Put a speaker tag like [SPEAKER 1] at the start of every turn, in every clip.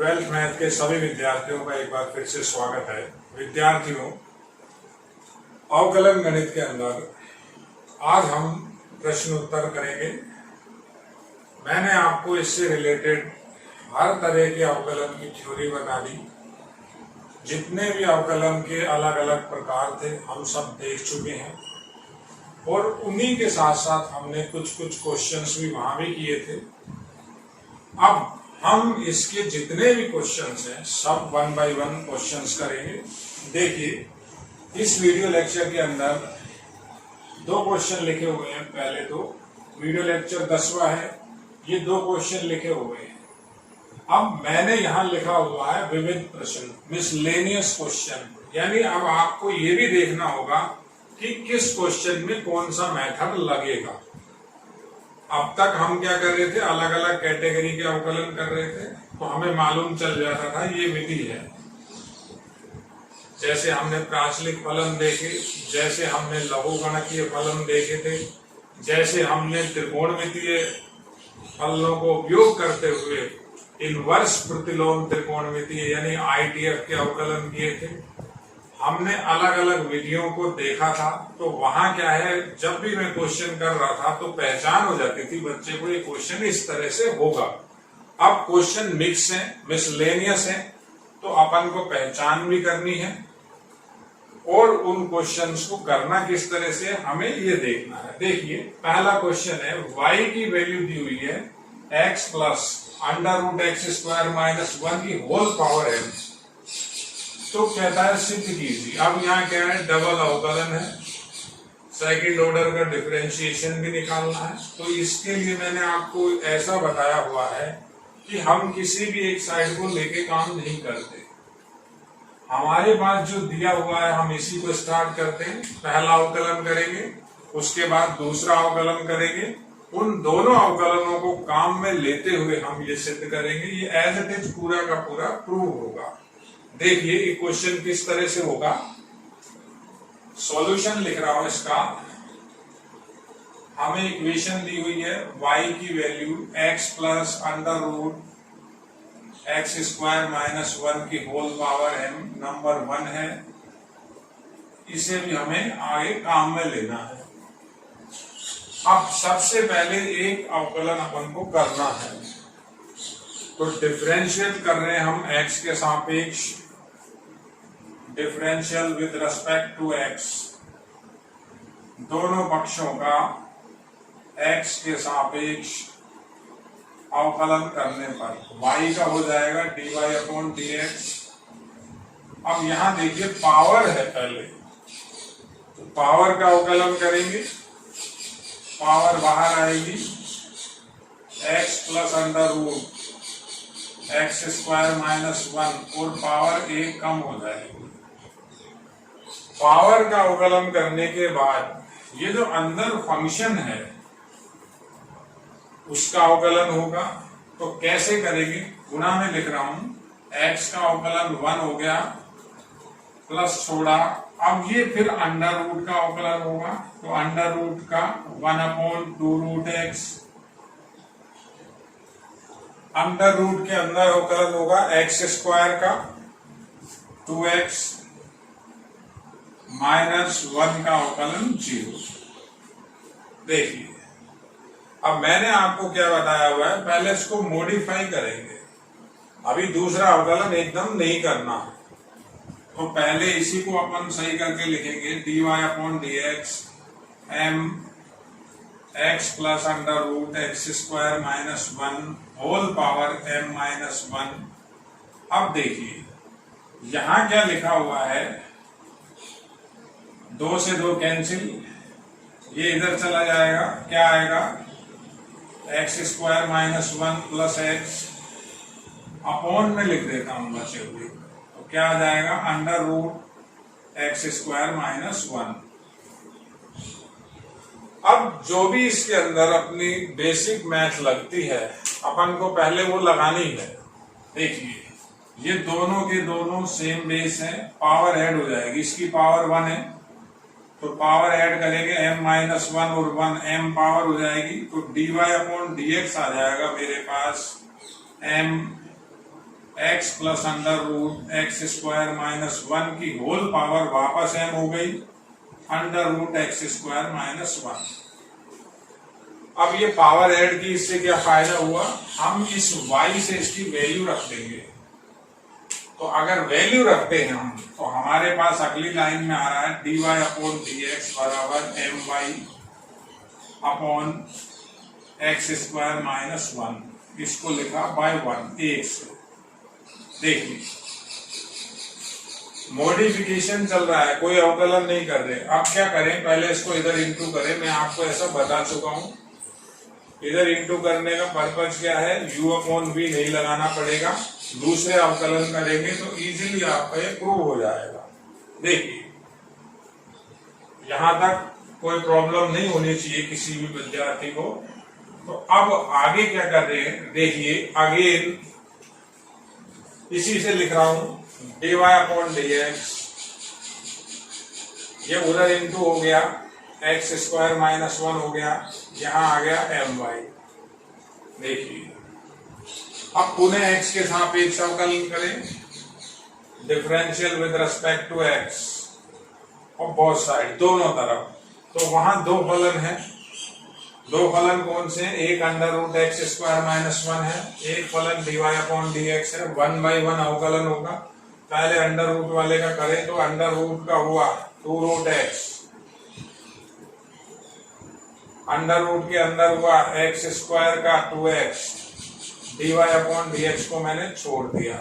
[SPEAKER 1] Twelfth math के सभी विद्यार्थियों का एक बार फिर से स्वागत है। विद्यार्थियों, अवकलन गणित के अंदर आज हम प्रश्न उत्तर करेंगे। मैंने आपको इससे रिलेटेड हर तरह के अवकलन की थ्योरी बता दी। जितने भी अवकलन के अलग अलग प्रकार थे हम सब देख चुके हैं और उन्हीं के साथ साथ हमने कुछ क्वेश्चंस भी वहां भी किए थे। अब हम इसके जितने भी क्वेश्चंस हैं सब 1 बाय 1 क्वेश्चंस करेंगे। देखिए, इस वीडियो लेक्चर के अंदर 2 क्वेश्चन लिखे हुए हैं। पहले तो वीडियो लेक्चर 10वां है, ये 2 क्वेश्चन लिखे हुए हैं। अब मैंने यहाँ लिखा हुआ है विविध प्रश्न, मिसलेनियस क्वेश्चन, यानी अब आपको ये भी देखना होगा कि किस क्वेश्चन में कौन सा मेथड लगेगा। अब तक हम क्या कर रहे थे, अलग अलग कैटेगरी के अवकलन कर रहे थे, तो हमें मालूम चल जाता था ये विधि है। जैसे हमने प्राचलिक फलन देखे, जैसे हमने लघुगणकीय फलन देखे थे, जैसे हमने त्रिकोणमितीय फलनों को उपयोग करते हुए इनवर्स प्रतिलोम त्रिकोणमितीय यानी ITF के अवकलन किए थे। हमने अलग अलग विधियों को देखा था। तो वहां क्या है, जब भी मैं क्वेश्चन कर रहा था तो पहचान हो जाती थी बच्चे को, ये क्वेश्चन इस तरह से होगा। अब क्वेश्चन मिक्स है, मिसलेनियस है, तो अपन को पहचान भी करनी है और उन क्वेश्चंस को करना किस तरह से हमें ये देखना है। देखिए, पहला क्वेश्चन है, y की वैल्यू दी हुई है x प्लस √x² - 1 की होल पावर m। तो कहता है सिद्ध कीजिए। अब यहाँ क्या है, डबल अवकलन है, सेकंड ऑर्डर का डिफरेंशिएशन भी निकालना है। तो इसके लिए मैंने आपको ऐसा बताया हुआ है कि हम किसी भी एक साइड को लेके काम नहीं करते। हमारे पास जो दिया हुआ है हम इसी को स्टार्ट करते हैं। पहला अवकलन करेंगे, उसके बाद दूसरा अवकलन करेंगे। उन दोनों अवकलनों को काम में लेते हुए हम ये सिद्ध करेंगे। ये एज इट इज पूरा का पूरा प्रूव होगा। देखिए, ये क्वेश्चन किस तरह से होगा। सॉल्यूशन लिख रहा हूं इसका। हमें इक्वेशन दी हुई है y की वैल्यू x प्लस √x² - 1 की होल पावर m नंबर 1 है। इसे भी हमें आगे काम में लेना है। अब सबसे पहले एक अवकलन अपन को करना है, तो डिफरेंशिएट कर रहे हैं हम x के सापेक्ष, differential with respect to x। दोनों पक्षों का x के सापेक्ष अवकलन करने पर y का हो जाएगा dy/dx। अब यहां देखिए पावर है पहले, तो पावर का अवकलन करेंगे। पावर बाहर आएगी x प्लस √x² - 1 और पावर 1 कम हो जाएगी। पावर का अवकलन करने के बाद ये जो अंदर फंक्शन है उसका अवकलन होगा। तो कैसे करेंगे, गुणा में लिख रहा हूं, x का अवकलन 1 हो गया प्लस छोड़ा। अब ये फिर अंडर रूट का अवकलन होगा, तो अंडर रूट का 1/2√x। अंडर रूट के अंदर अवकलन होगा x² का 2x - 1 का अवकलन 0। देखिए, अब मैंने आपको क्या बताया हुआ है, पहले इसको मॉडिफाई करेंगे। अभी दूसरा अवकलन एकदम नहीं करना है, तो पहले इसी को अपन सही करके लिखेंगे dy/dx m x plus √x² - 1 whole power m - 1। अब देखिए यहां क्या लिखा हुआ है, 2 से 2 कैंसिल, ये इधर चला जाएगा, क्या आएगा x² - 1 प्लस x। अपॉन में लिख देता हूं बचे हुए, तो क्या आ जाएगा √x² - 1। अब जो भी इसके अंदर अपनी बेसिक मैथ लगती है अपन को पहले वो लगानी है। देखिए, ये दोनों के दोनों सेम बेस है, पावर ऐड हो जाएगी। इसकी पावर 1 है तो पावर ऐड करेंगे m - 1 और 1 m पावर हो जाएगी, तो dy/dx आ जाएगा मेरे पास m x plus under root x square minus 1 की होल पावर वापस m हो गई under root x square minus 1। अब ये पावर ऐड की, इससे क्या फायदा हुआ, हम इस y से इसकी वैल्यू रख देंगे। तो अगर वैल्यू रखते हैं हम, तो हमारे पास अगली लाइन में आ रहा है dy अपॉन dx बराबर my upon x square minus 1। इसको लिखा बाय 1 एक से। देखिए मॉडिफिकेशन चल रहा है, कोई अवकलन नहीं कर रहे। अब क्या करें, पहले इसको इधर इंटू करें। मैं आपको ऐसा बता चुका हूं, इधर इंटू करने का पर्पज क्या है, u अपॉन v नहीं लगाना पड़ेगा। दूसरे अवकलन करेंगे तो इजीली आपका ये प्रूव हो जाएगा। देखिए यहां तक कोई प्रॉब्लम नहीं होनी चाहिए किसी भी विद्यार्थी को। तो अब आगे क्या कर रहे हैं, देखिए अगेन इसी से लिख रहा हूं dy अपॉन dx, ये उधर इंटू हो गया एक्स स्क्वायर माइनस 1 हो गया, यहां आ गया my। देखिए अब पुनः x के सापेक्ष अवकलन करें, differential with respect to x और बोथ साइड दोनों तरफ। तो वहां दो फलन है, दो फलन कौन से हैं, एक under root x square minus 1 है, एक फलन dy अपॉन dx है। 1/1 अवकलन होगा। पहले अंडर रूट वाले का करें तो अंडर रूट का हुआ 2 रूट एक्स, अंडर रूट के अंदर हुआ एक्स स्क्वायर का 2x, dy अपॉन dx को मैंने छोड़ दिया,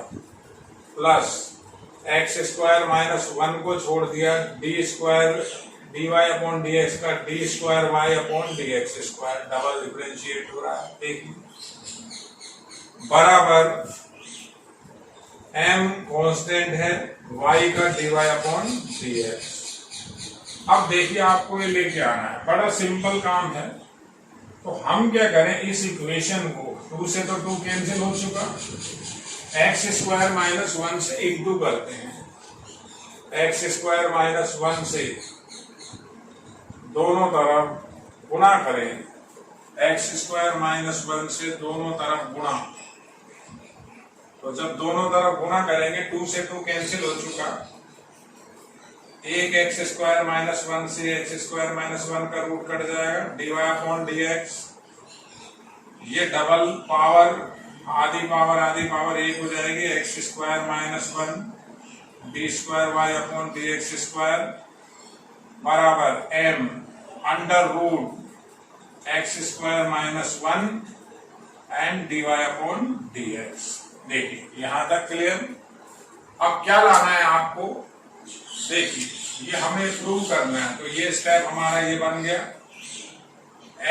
[SPEAKER 1] प्लस एक्स स्क्वायर माइनस 1 को छोड़ दिया, D square dy upon dx का D square y upon dx square, double differentiate हो रहा है। देखिए बराबर m कांस्टेंट है, y का dy अपॉन dx। अब देखिए आपको ये लेके आना है, बड़ा सिंपल काम है। तो हम क्या करें, इस इक्वेशन को 2 से तो 2 कैंसिल हो चुका, एक्स स्क्वायर माइनस 1 से इंटू करते हैं, एक्स स्क्वायर माइनस 1 से दोनों तरफ गुणा करें, एक्स स्क्वायर माइनस 1 से दोनों तरफ गुणा। तो जब दोनों तरफ गुणा करेंगे 2 से 2 कैंसिल हो चुका, एक एक्स स्क्वायर माइनस 1 से एक्स स्क्वायर माइनस 1 का रूट कट जाएगा, dy अपॉन dx, ये डबल पावर आधी पावर 1 हो जाएगी, x square minus 1 d square y upon dx square बराबर m under root x square minus 1 and dy upon dx। देखिए यहां तक क्लियर। अब क्या लाना है आपको, देखिए ये हमें प्रूव करना है। तो ये स्टेप हमारा ये बन गया,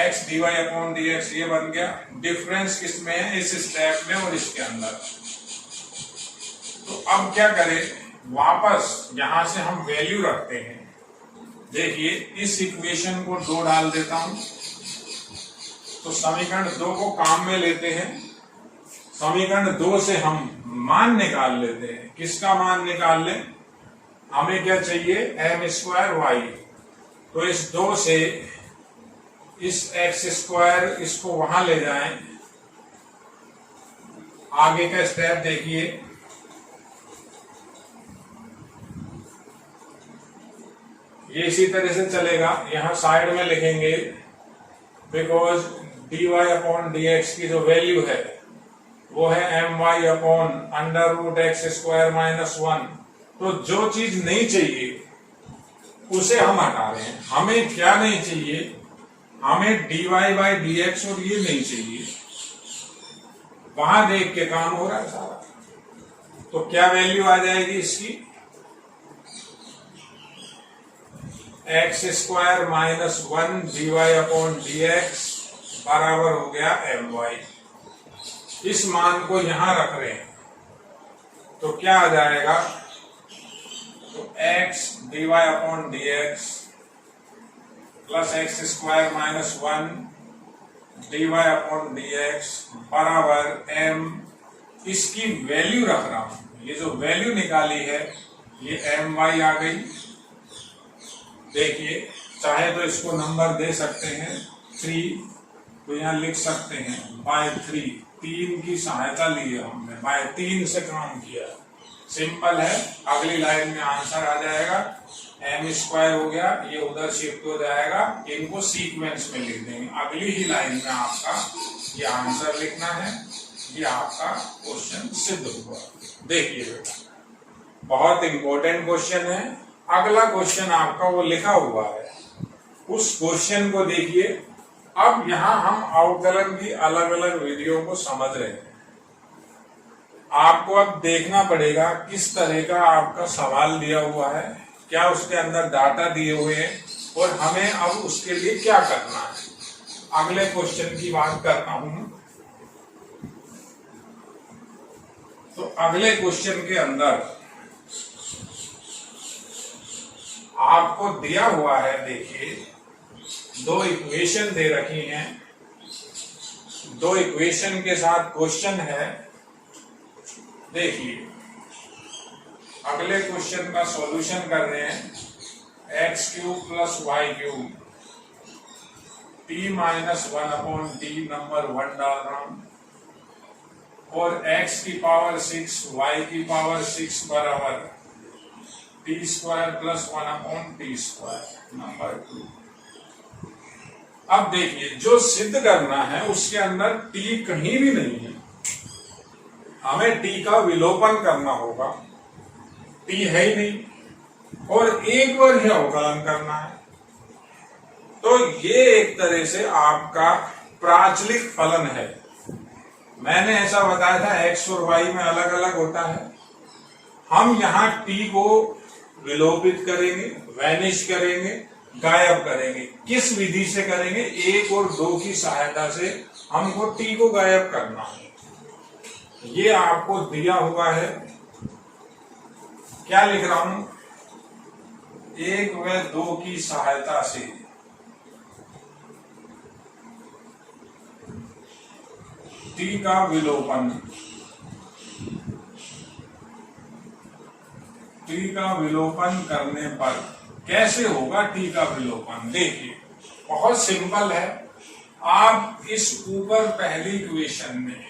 [SPEAKER 1] x dy अपॉन dx ये बन गया। डिफरेंस किसमें है, इस स्टेप में और इसके अंदर। तो अब क्या करें, वापस यहां से हम वैल्यू रखते हैं। देखिए इस इक्वेशन को 2 डाल देता हूं, तो समीकरण 2 को काम में लेते हैं। समीकरण 2 से हम मान निकाल लेते हैं। किसका मान निकाल लें, हमें क्या चाहिए, एम स्क्वायर वाई। तो इस 2 से इस एक्स स्क्वायर इसको वहां ले जाएं। आगे का स्टेप देखिए, ये इसी तरह से चलेगा। यहां साइड में लिखेंगे बिकॉज dy अपॉन dx की जो वैल्यू है वो है my upon under root x square minus 1। तो जो चीज नहीं चाहिए उसे हम हटा रहे हैं। हमें क्या नहीं चाहिए, हमें dy बाई dx और ये नहीं चाहिए। वहां देख के काम हो रहा है सारा। तो क्या वैल्यू आ जाएगी इसकी, x square minus 1 dy upon dx बराबर हो गया my। इस मान को यहां रख रहे हैं तो क्या आ जाएगा, तो x dy upon dx plus x square minus 1 dy upon dx बराबर m। इसकी वैल्यू रख रहा हूं, ये जो वैल्यू निकाली है ये my आ गई। देखिए चाहे तो इसको नंबर दे सकते हैं 3, तो यहां लिख सकते हैं बाय 3 3 की सहायता ली है हमने, बाय 3 से काम किया। सिंपल है, अगली लाइन में आंसर आ जाएगा। m² हो गया, ये उधर शिफ्ट हो जाएगा, इनको सीक्वेंस में लिख देंगे। अगली ही लाइन में आपका ये आंसर लिखना है। ये आपका क्वेश्चन सिद्ध हुआ। देखिए बेटा, बहुत इंपॉर्टेंट क्वेश्चन है। अगला क्वेश्चन आपका वो लिखा हुआ है, उस क्वेश्चन को देखिए। अब यहाँ हम अवकलन की अलग अलग विधियों को समझ रहे हैं। आपको अब देखना पड़ेगा किस तरह का आपका सवाल दिया हुआ है, क्या उसके अंदर डाटा दिए हुए हैं और हमें अब उसके लिए क्या करना है। अगले क्वेश्चन की बात करता हूं। तो अगले क्वेश्चन के अंदर आपको दिया हुआ है, देखिए 2 इक्वेशन दे रखी हैं। 2 इक्वेशन के साथ क्वेश्चन है। देखिए अगले क्वेश्चन का सॉल्यूशन कर रहे हैं। x³ + y³ t - 1/t number 1 डाल रहा हूं, और x⁶ y⁶ बराबर t² + 1/t² नंबर 2। अब देखिए, जो सिद्ध करना है उसके अंदर t कहीं भी नहीं है, हमें t का विलोपन करना होगा। t है ही नहीं, और एक बार ही अवकलन करना है। तो ये एक तरह से आपका प्राचलिक फलन है। मैंने ऐसा बताया था x और y में अलग अलग होता है। हम यहाँ t को विलोपित करेंगे, वैनिश करेंगे, गायब करेंगे। किस विधि से करेंगे? 1 और 2 की सहायता से हमको t को गायब करना है। ये आपको दिया हुआ है। क्या लिख रहा हूं? 1 व 2 की सहायता से t का विलोपन, t का विलोपन करने पर कैसे होगा t का विलोपन? देखिए बहुत सिंपल है। आप इस ऊपर पहली इक्वेशन में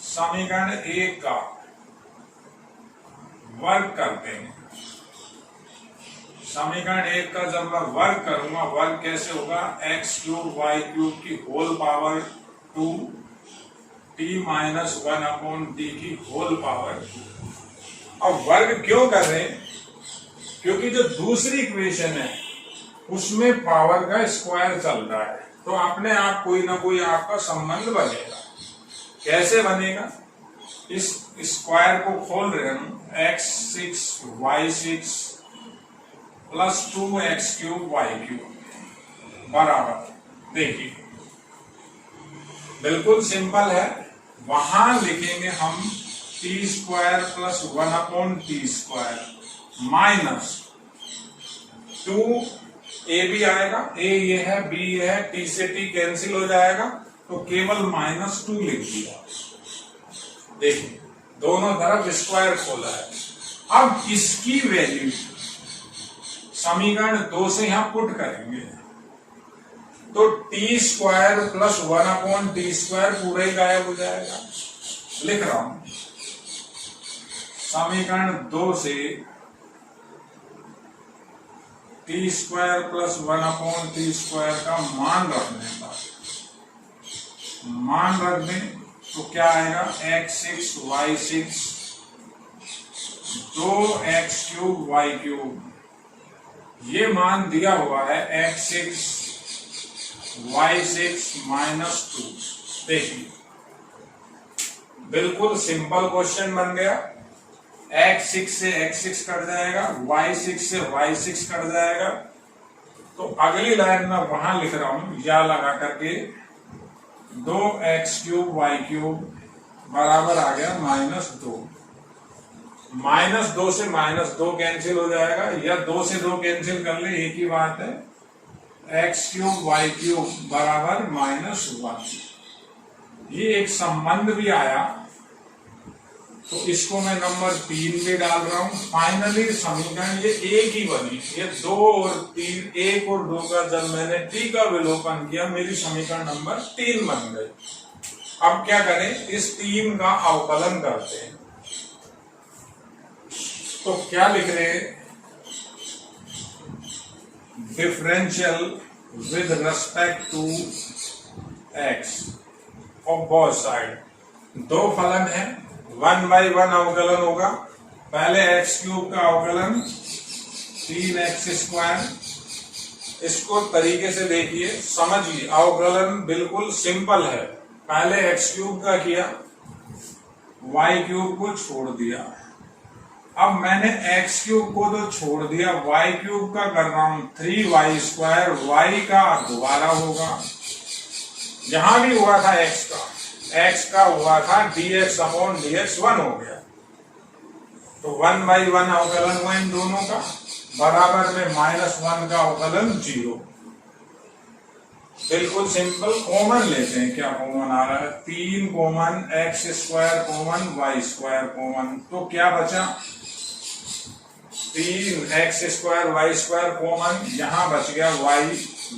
[SPEAKER 1] समीकरण 1 का वर्ग करते हैं। समीकरण 1 का जब मैं वर्ग करूंगा, वर्ग कैसे होगा? x³ y³ की होल पावर 2 t - 1/t की होल पावर 2। अब वर्ग क्यों कर रहे हैं? क्योंकि जो दूसरी इक्वेशन है उसमें पावर का स्क्वायर चल रहा है, तो अपने आप कोई ना कोई आपका संबंध बनेगा। कैसे बनेगा? इस स्क्वायर को खोल रहे हम, x6 y6 + 2x³ y³ बराबर। देखिए बिल्कुल सिंपल है। वहां लिखेंगे हम t² + 1/t² माइनस 2 a भी आएगा, a ये है, b ये है, t से t कैंसिल हो जाएगा, तो केवल -2 लिख दिया। देखिए दोनों तरफ स्क्वायर खोला है। अब इसकी वैल्यू समीकरण 2 से यहां पुट करेंगे, तो t² + 1/t² पूरा ही गायब हो जाएगा। लिख रहा हूं, समीकरण 2 से t² + 1/t² का मान रखने का, मान रख दें तो क्या आएगा? x6 y6 2x³ y³। ये मान दिया हुआ है x6 y6 -2। देखिए बिल्कुल सिंपल क्वेश्चन बन गया। x6 से x6 कट जाएगा, y6 से y6 कट जाएगा। तो अगली लाइन में वहां लिख रहा हूं, या लगा करके 2x³ y³ बराबर आ गया -2। -2 से -2 कैंसिल हो जाएगा, या 2 से 2 कैंसिल कर ले, एक ही बात है। x³ y³ बराबर -1। ये एक संबंध भी आया, तो इसको मैं नंबर 3 पे डाल रहा हूं। फाइनली समीकरण ये एक ही बनी। ये 2 और 3, 1 और 2 का जब मैंने t का विलोपन किया, मेरी समीकरण नंबर 3 बन गई। अब क्या करें, इस 3 का अवकलन करते हैं। तो क्या लिख रहे हैं, differential with respect to x of both side. 2 फलन है, 1/1 अवकलन होगा। पहले x³ का अवकलन 3x²। इसको तरीके से देखिए, समझिए, अवकलन बिल्कुल सिंपल है। पहले x³ का किया, y³ को छोड़ दिया। अब मैंने x³ को तो छोड़ दिया, y³ का कर रहा हूं 3y²। y का दोबारा होगा, जहां भी हुआ था x का हुआ था dx/dx 1 हो गया। तो 1/1 अवकलन हुआ इन दोनों का, बराबर में -1 का अवकलन 0। बिल्कुल सिंपल। कॉमन लेते हैं, क्या कॉमन आ रहा है, 3 common, x² common, y² common, तो क्या बचा, 3x² y² कॉमन, यहां बच गया y,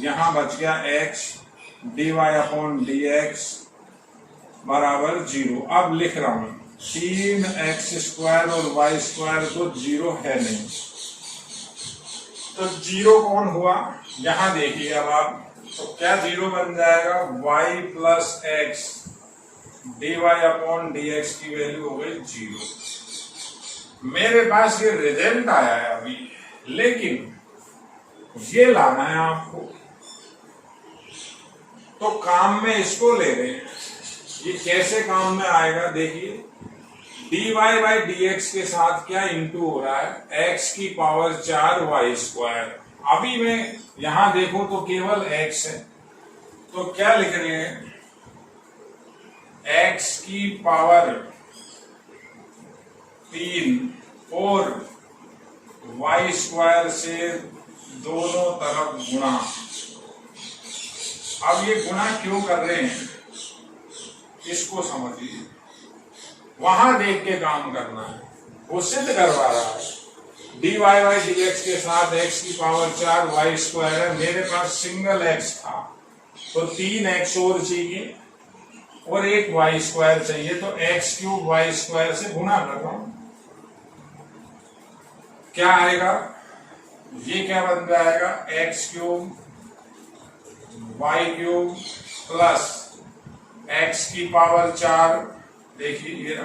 [SPEAKER 1] यहां बच गया x, dy/dx बराबर 0। अब लिख रहा हूं 3x² और y² तो 0 है नहीं, तो 0 कौन हुआ, यहां देखिए। अब आप तो क्या 0 बन जाएगा, y + x dy/dx की वैल्यू हो गई 0। मेरे पास ये रिजल्ट आया है अभी, लेकिन ये लाना है आपको, तो काम में इसको ले रहे हैं। ये कैसे काम में आएगा, देखिए, dy/dx के साथ क्या इंटू हो रहा है, x⁴ y²। अभी मैं यहां देखो तो केवल x है, तो क्या लिख रहे हैं, x⁴ 3 और y² से दोनों तरफ गुणा। अब ये गुणा क्यों कर रहे हैं, इसको समझिए, वहां देख के काम करना है, वो सिद्ध करवा रहा है। dy/dx के साथ x⁴ y² है, मेरे पास सिंगल x था, तो 3x और चाहिए और एक y² चाहिए, तो x³ y² से गुणा कर रहा हूं। क्या आएगा, ये क्या बन जाएगा, x³ y³ प्लस x⁴, देखिए ये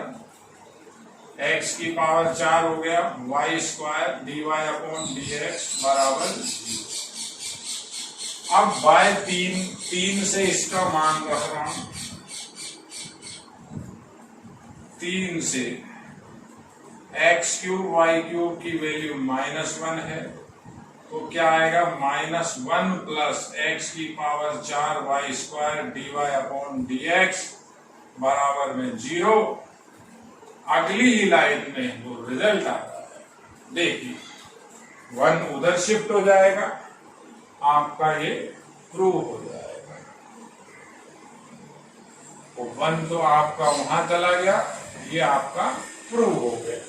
[SPEAKER 1] x⁴ हो गया, y² dy/dx बराबर 0। अब बाय 3 से इसका मान रख रहा हूं, 3 से x³ y³ की वैल्यू -1 है, तो क्या आएगा, -1 प्लस x⁴ y² dy/dx बराबर में 0। अगली ही लाइन में वो रिजल्ट आता है, देखिए 1 उधर शिफ्ट हो जाएगा, आपका ये प्रूव हो जाएगा। तो 1 तो आपका वहां चला गया, ये आपका प्रूव हो गया।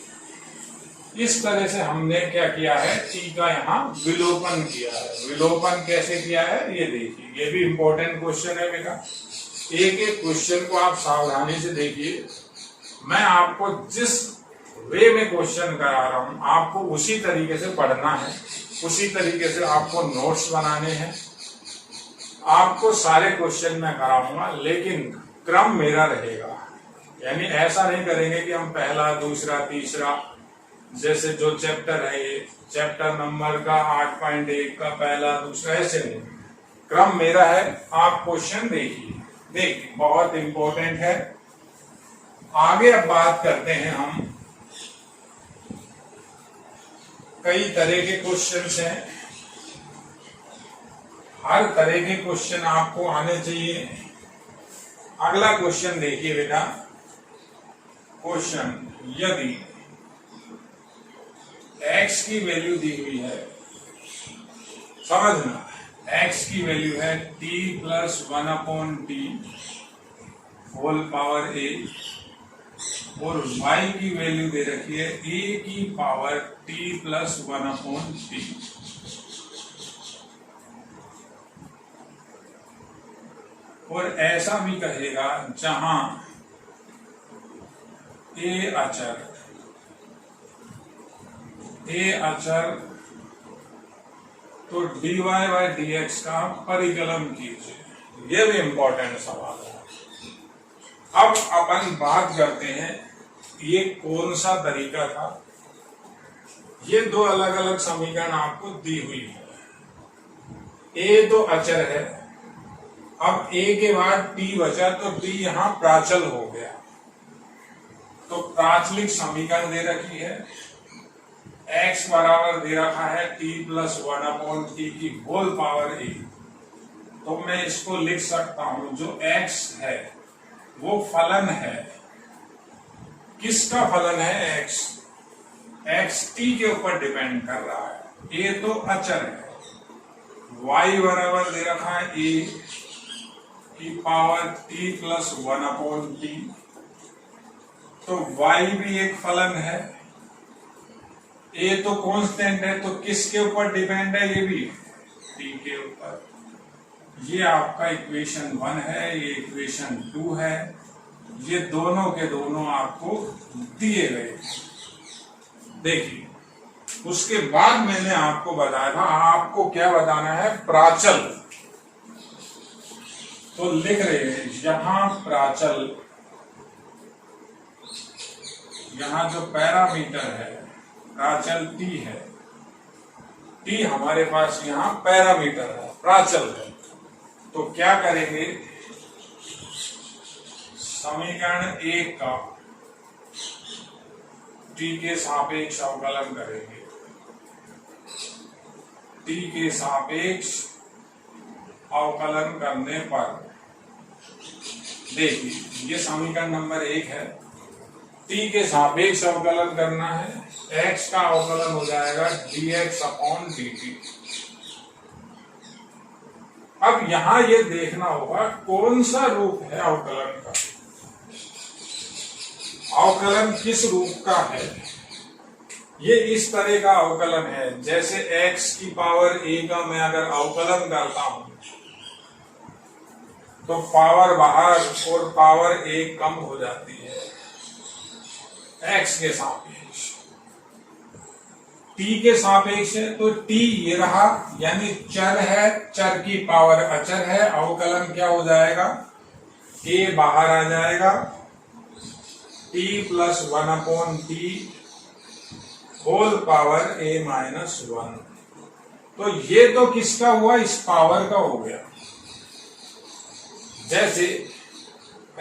[SPEAKER 1] इस तरह से हमने क्या किया है, t का यहाँ विलोपन किया है। विलोपन कैसे किया है ये देखिए, ये भी इंपॉर्टेंट क्वेश्चन है बेटा। एक एक क्वेश्चन को आप सावधानी से देखिए। मैं आपको जिस वे में क्वेश्चन करा रहा हूं, आपको उसी तरीके से पढ़ना है, उसी तरीके से आपको नोट्स बनाने हैं। आपको सारे क्वेश्चन मैं कराऊंगा, लेकिन क्रम मेरा रहेगा। यानी ऐसा नहीं करेंगे कि हम पहला, दूसरा, तीसरा, जैसे जो चैप्टर है ये चैप्टर नंबर का 8.1 का पहला, दूसरा, ऐसे नहीं। क्रम मेरा है। आप क्वेश्चन देखिए बहुत इंपॉर्टेंट है। आगे अब बात करते हैं हम, कई तरह के क्वेश्चंस हैं, हर तरह के क्वेश्चन आपको आने चाहिए। अगला क्वेश्चन देखिए बेटा। क्वेश्चन, यदि x की वैल्यू दी हुई है, समझना, x की वैल्यू है t + 1/t whole power a, और y की वैल्यू दे रखी है a की पावर t + 1/t। और ऐसा भी कहेगा जहां ए अचर तो dy बाय dx का परिकलन कीजिए। यह भी इंपॉर्टेंट सवाल है। अब अपन बात करते हैं ये कौन सा तरीका था। ये दो अलग अलग समीकरण आपको दी हुई है। ए तो अचर है, अब ए के बाद t बचा तो t यहां प्राचल हो गया। तो प्राचलिक समीकरण दे रखी है, x बराबर दे रखा है t प्लस 1/t की होल पावर a। तो मैं इसको लिख सकता हूं जो x है वो फलन है। किसका फलन है? x t के ऊपर डिपेंड कर रहा है। a तो अचर है, y बराबर दे रखा है a की पावर t प्लस 1/t। तो y भी एक फलन है, a तो कांस्टेंट है, तो किसके ऊपर डिपेंड है? ये भी t के ऊपर। ये आपका इक्वेशन 1 है, ये इक्वेशन 2 है। ये दोनों के दोनों आपको दिए गए। देखिए, उसके बाद मैंने आपको बताया था आपको क्या बताना है? प्राचल। तो लिख रहे हैं यहां प्राचल, यहां जो पैरामीटर है प्राचल t है। t हमारे पास यहां पैरामीटर है, प्राचल है। तो क्या करेंगे? समीकरण 1 का t के सापेक्ष अवकलन करेंगे। t के सापेक्ष अवकलन करने पर देखिए, ये समीकरण नंबर 1 है। t के सापेक्ष अवकलन करना है, x का अवकलन हो जाएगा dx/dt। अब यहां ये देखना होगा कौन सा रूप है अवकलन का। अवकलन किस रूप का है? ये इस तरह का अवकलन है जैसे x की पावर a का मैं अगर अवकलन करता हूं तो पावर बाहर और पावर 1 कम हो जाती है x के सापेक्ष। t के सापेक्ष है तो t ये रहा, यानी चर है, चर की पावर अचर है। अवकलन क्या हो जाएगा? a बाहर आ जाएगा, t plus 1/t whole power a minus 1। तो ये तो किसका हुआ? इस पावर का हो गया। जैसे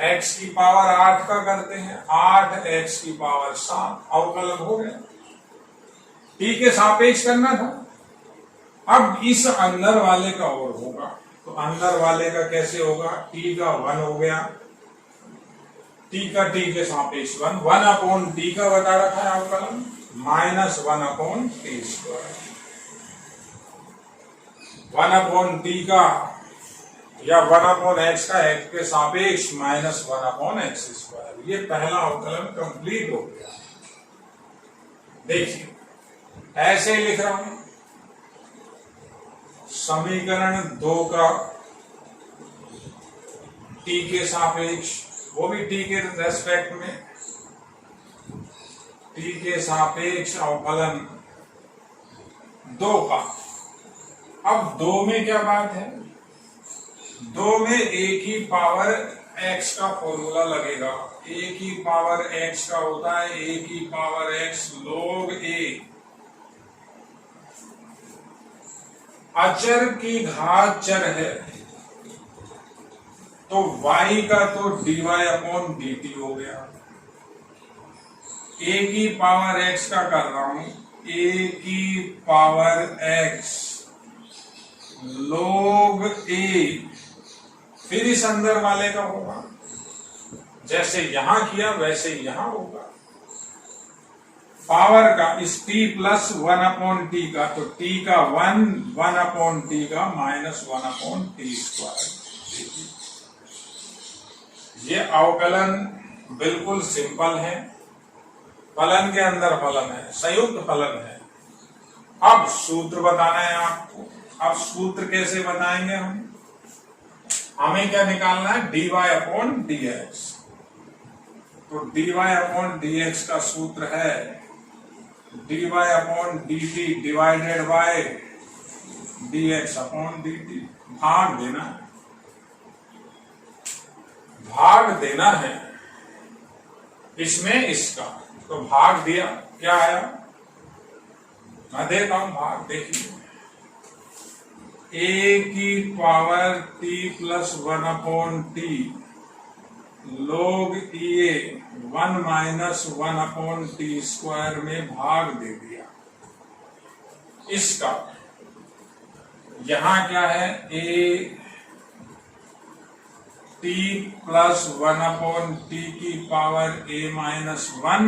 [SPEAKER 1] x की पावर 8 का करते हैं, 8x की पावर 7, अवकलन हो गया। t के सापेक्ष करना था। अब इस अंदर वाले का और होगा, तो अंदर वाले का कैसे होगा? t का 1 हो गया, t का t के सापेक्ष 1/t का बता रखा है अवकलन, माइनस 1/t²। 1/t का या 1/x का x के सापेक्ष माइनस 1/x²। ये पहला अवकलन कंप्लीट हो गया। देखिए, ऐसे ही लिख रहा हूं समीकरण 2 का t के सापेक्ष, वो भी t के रेस्पेक्ट में, t के सापेक्ष अवकलन 2 का। अब 2 में क्या बात है? 2 में a की पावर x का फॉर्मूला लगेगा। a की पावर x का होता है a की पावर x log a। अचर की घात चर है तो y का तो dy/dt हो गया। a की पावर x का कर रहा हूं, a की पावर x log a। फिर इस अंदर वाले का होगा, जैसे यहां किया वैसे यहां होगा। पावर का इस t प्लस 1/t का, तो t का 1/t का माइनस 1/t²। ये अवकलन बिल्कुल सिंपल है, फलन के अंदर फलन है, संयुक्त फलन है। अब सूत्र बताना है आपको। अब सूत्र कैसे बताएंगे हम? हमें क्या निकालना है, dy अपॉन dx। तो dy अपॉन dx का सूत्र है dy upon dt divided by dx upon dt। भाग देना है इसमें इसका, तो भाग दिया, क्या आया, मैं देता हूं भाग, देखिए a की power t plus 1 upon T लोग ये 1 माइनस 1 अपॉन टी स्क्वायर में भाग दे दिया इसका। यहां क्या है, a t plus 1 upon T की पावर a माइनस 1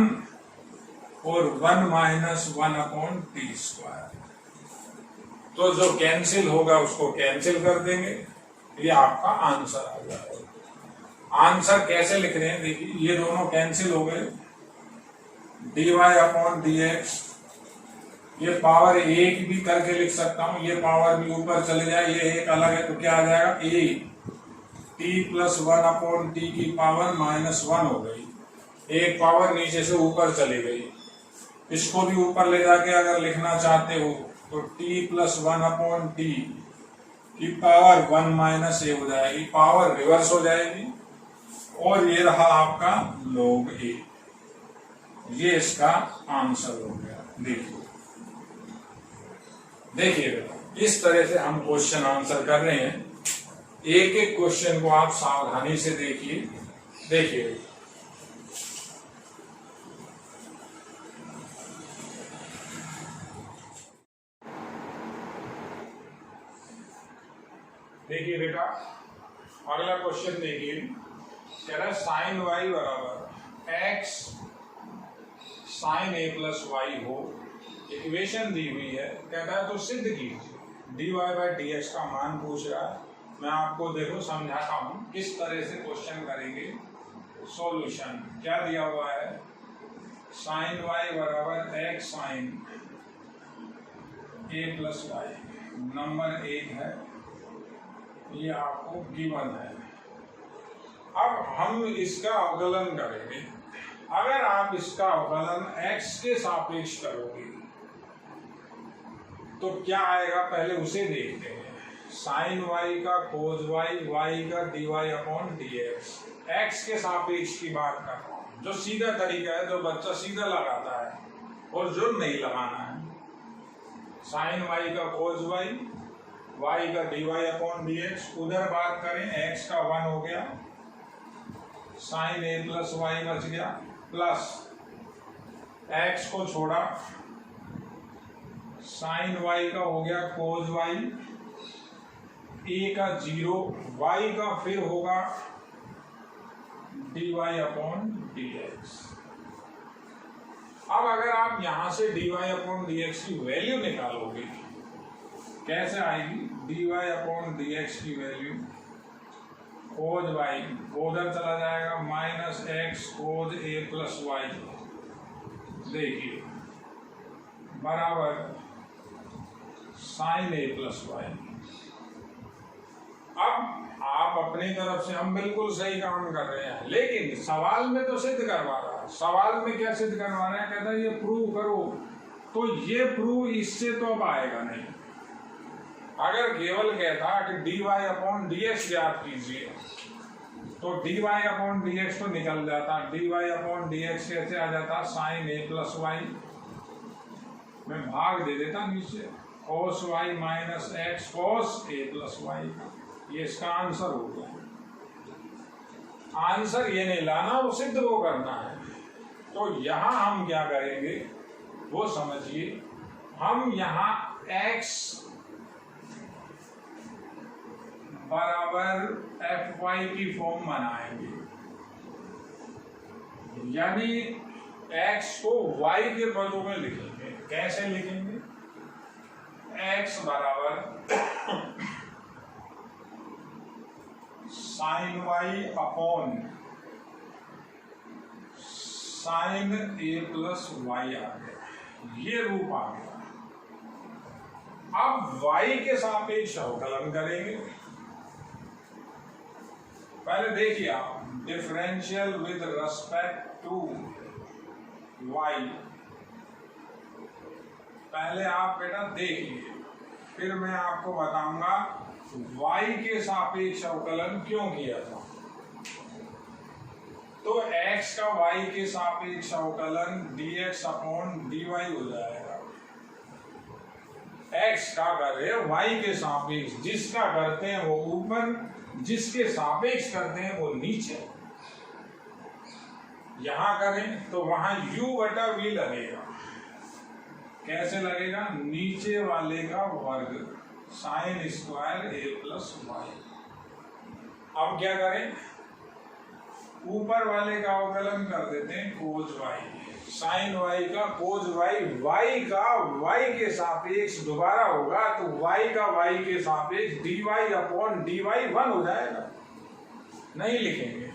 [SPEAKER 1] और 1 माइनस 1 अपॉन टी स्क्वायर। तो जो कैंसिल होगा उसको कैंसिल कर देंगे, ये आपका आंसर आ जाएगा। आंसर कैसे लिख रहे हैं, देखिए ये दोनों कैंसिल हो गए, dy अपॉन dx, ये पावर एक भी करके लिख सकता हूं, ये पावर भी ऊपर चले जाए, ये एक अलग है तो क्या आ जाएगा, a t plus 1 upon T की पावर माइनस 1 हो गई, एक पावर नीचे से ऊपर चली गई। इसको भी ऊपर ले जाके अगर लिखना चाहते हो तो t प्लस 1 अपॉन टी की पावर 1 माइनस ए हो जाएगी, पावर रिवर्स हो जाएगी, और ये रहा आपका log a। ये इसका आंसर हो गया। देखिए इस तरह से हम क्वेश्चन आंसर कर रहे हैं। एक एक क्वेश्चन को आप सावधानी से देखिए। देखिए बेटा, अगला क्वेश्चन देखिए, कह रहा है साइन वाई बराबर एक्स साइन ए प्लस वाई हो, इक्वेशन दी हुई है, कहता है तो सिद्ध कीजिए। dy बाई डी एक्स का मान पूछ रहा है। मैं आपको देखो समझाता हूं किस तरह से क्वेश्चन करेंगे। सॉल्यूशन क्या दिया हुआ है, साइन वाई बराबर एक्स साइन ए प्लस वाई, नंबर 1 है, ये आपको गिवन है। अब हम इसका अवकलन करेंगे। अगर आप इसका अवकलन x के सापेक्ष करोगे तो क्या आएगा, पहले उसे देखते हैं। साइन वाई का कोस वाई, वाई का dy अपॉन dx, x के सापेक्ष की बात कर रहा हूं, जो सीधा तरीका है, जो बच्चा सीधा लगाता है और जो नहीं लगाना है। साइन वाई का कोस वाई, वाई का dy अपॉन dx, उधर बात करें x का 1 हो गया, साइन ए प्लस वाई बच गया, प्लस x को छोड़ा, साइन वाई का हो गया कोस वाई, ए का 0, वाई का फिर होगा dy अपॉन dx। अब अगर आप यहां से dy अपॉन dx की वैल्यू निकालोगे, कैसे आएगी, dy अपॉन dx की वैल्यू कोज वाई उधर चला जाएगा, माइनस एक्स कोज ए प्लस वाई, देखिए बराबर साइन ए प्लस वाई। अब आप अपनी तरफ से, हम बिल्कुल सही काम कर रहे हैं, लेकिन सवाल में तो सिद्ध करवा रहा है। सवाल में क्या सिद्ध करवा रहा है, कहता है ये प्रूव करो, तो ये प्रूव इससे तो अब आएगा नहीं। अगर केवल कहता कि dy अपॉन dx ज्ञात कीजिए तो dy अपॉन dx तो निकल जाता, dy अपॉन dx कैसे आ जाता, साइन ए प्लस वाई, मैं भाग दे देता नीचे, cos y minus x cos ए प्लस वाई, ये इसका आंसर हो गया। आंसर ये नहीं लाना, वो सिद्ध वो करना है। तो यहां हम क्या करेंगे वो समझिए। हम यहां x बराबर fy की फॉर्म बनाएंगे, यानी x को y के पदों में लिखेंगे। कैसे लिखेंगे, x बराबर साइन वाई अपॉन साइन ए प्लस वाई आ गया, ये रूप आ गया। अब y के सापेक्ष अवकलन करेंगे, पहले देखिए आप, differential with respect to y, पहले आप बेटा देखिए, फिर मैं आपको बताऊंगा y के सापेक्ष अवकलन क्यों किया था। तो x का y के सापेक्ष अवकलन dx अपॉन dy हो जाएगा। x का करे y के सापेक्ष, जिसका करते हैं वो ऊपर, जिसके सापेक्ष करते हैं वो नीचे। यहां करें तो वहां u बटा v लगेगा। कैसे लगेगा? नीचे वाले का वर्ग sine square a plus y. अब क्या करें? ऊपर वाले का अवकलन कर देते हैं कोज वाई, साइन वाई का कोज वाई, वाई का वाई के सापेक्ष दोबारा होगा तो वाई का वाई के सापेक्ष dy अपॉन dy 1 हो जाएगा। नहीं लिखेंगे,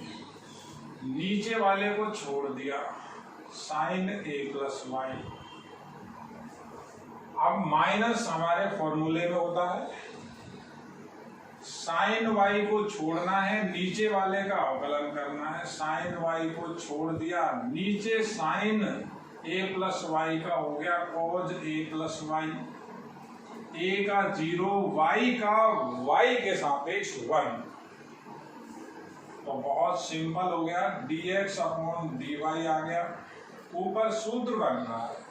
[SPEAKER 1] नीचे वाले को छोड़ दिया, साइन a प्लस वाई। अब माइनस हमारे फॉर्मूले में होता है, साइन वाई को छोड़ना है, नीचे वाले का अवकलन करना है। साइन वाई को छोड़ दिया, नीचे साइन a प्लस वाई का हो गया cos a plus y. a का 0, y का y के सापेक्ष 1। तो बहुत सिंपल हो गया, dx अपॉन dy आ गया। ऊपर सूत्र बन रहा है,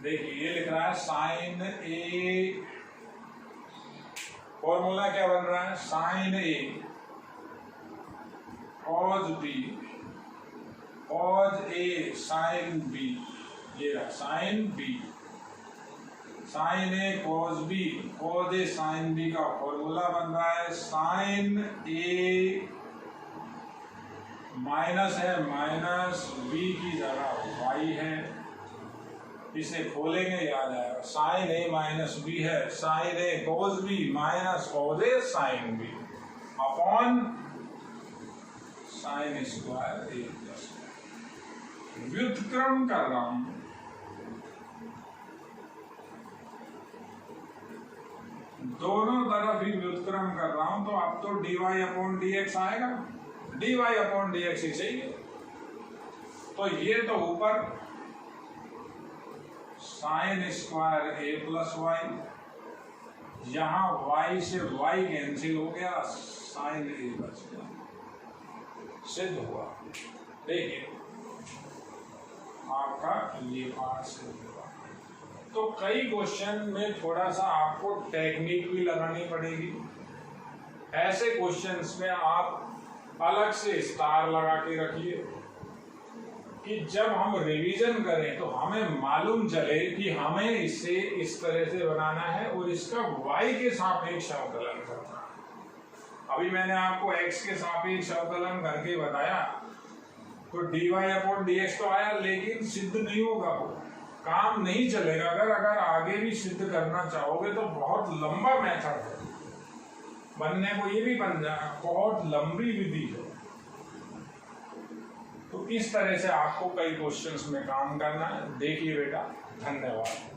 [SPEAKER 1] देखिए ये लिख रहा है साइन a, फॉर्मूला क्या बन रहा है? Sine a cos b, cos a sine b, ये रहा sine b, sine a cos b, cos a sine b का फॉर्मूला बन रहा है साइन a माइनस है माइनस, b की जगह y है। इसे खोलेंगे याद आएगा, साइन ए माइनस बी है, sine a cos b minus cos a sine b upon sine square a plus. व्युत्क्रम कर रहा हूं, दोनों तरफ ही व्युत्क्रम कर रहा हूं, तो अब तो dy अपॉन dx आएगा, dy अपॉन dx ही सही है। तो ये तो ऊपर sine square a plus y, यहां y से y कैंसिल हो गया, साइन a बच गया, सिद्ध हुआ। देखिए आपका ये पार्ट सिद्ध हुआ। तो कई क्वेश्चन में थोड़ा सा आपको टेक्निक भी लगानी पड़ेगी। ऐसे क्वेश्चंस में आप अलग से स्टार लगा के रखिए कि जब हम रिवीजन करें तो हमें मालूम चले कि हमें इसे इस तरह से बनाना है और इसका y के सापेक्ष अवकलन करना है। अभी मैंने आपको x के सापेक्ष अवकलन करके बताया, तो dy अपॉन dx तो आया, लेकिन सिद्ध नहीं होगा, वो काम नहीं चलेगा। अगर आगे भी सिद्ध करना चाहोगे तो बहुत लंबा मेथड है, बनने को ये भी बन जाएगा, बहुत लंबी विधि है। तो इस तरह से आपको कई क्वेश्चंस में काम करना है। देखिए बेटा, धन्यवाद।